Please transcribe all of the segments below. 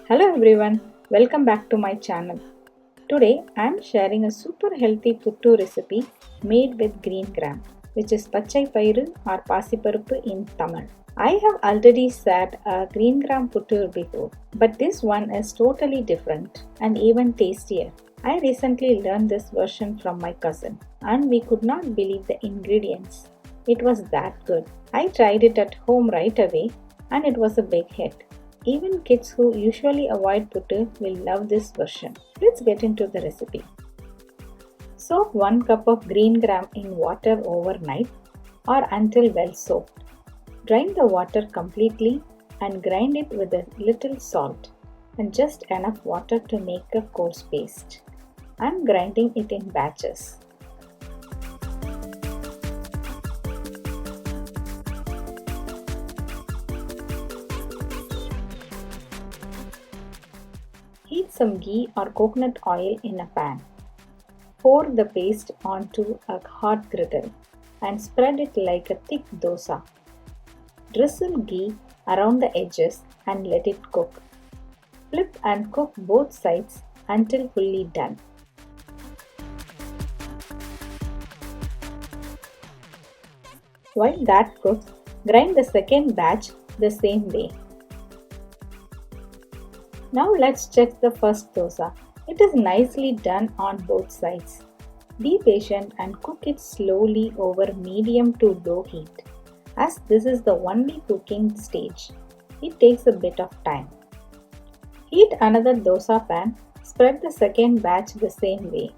Hello everyone, welcome back to my channel. Today I am sharing a super healthy puttu recipe made with green gram, which is Pachai Payaru or Paasi Paruppu in Tamil. I have already said a green gram puttu before, but this one is totally different and even tastier. I recently learned this version from my cousin and we could not believe the ingredients. It was that good. I tried it at home right away and it was a big hit. Even kids who usually avoid puttu will love this version. Let's get into the recipe. Soak 1 cup of green gram in water overnight or until well soaked. Drain the water completely and grind it with a little salt and just enough water to make a coarse paste. I am grinding it in batches. Heat some ghee or coconut oil in a pan. Pour the paste onto a hot griddle and spread it like a thick dosa. Drizzle ghee around the edges and let it cook. Flip and cook both sides until fully done. While that cooks, grind the second batch the same way. Now let's check the first dosa. It is nicely done on both sides. Be patient and cook it slowly over medium to low heat. As this is the only cooking stage, it takes a bit of time. Heat another dosa pan, spread the second batch the same way.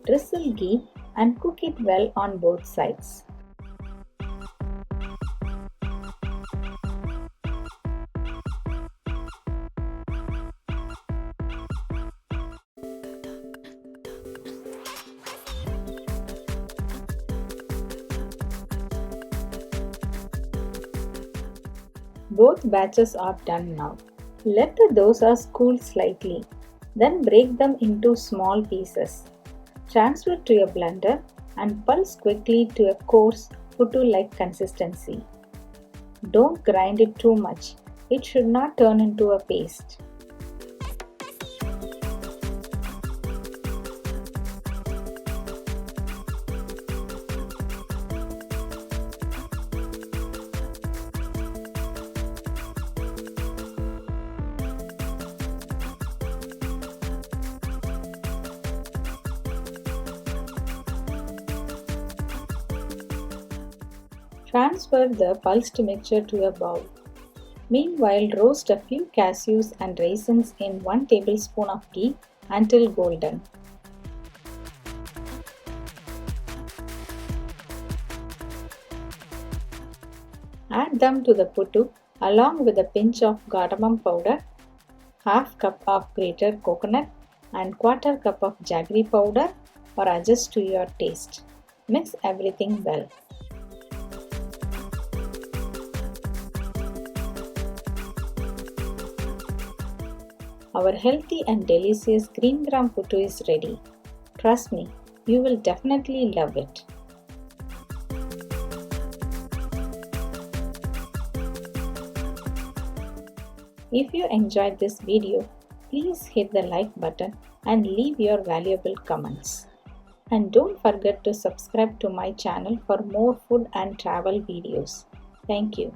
Drizzle ghee and cook it well on both sides. Both batches are done now. Let the dosas cool slightly, then break them into small pieces. Transfer to a blender and pulse quickly to a coarse puttu-like consistency. Don't grind it too much, it should not turn into a paste. Transfer the pulsed mixture to a bowl. Meanwhile, roast a few cashews and raisins in 1 tablespoon of ghee until golden. Add them to the puttu along with a pinch of cardamom powder, half cup of grated coconut and quarter cup of jaggery powder or adjust to your taste. Mix everything well. Our healthy and delicious green gram puttu is ready. Trust me, you will definitely love it. If you enjoyed this video, please hit the like button and leave your valuable comments. And don't forget to subscribe to my channel for more food and travel videos. Thank you.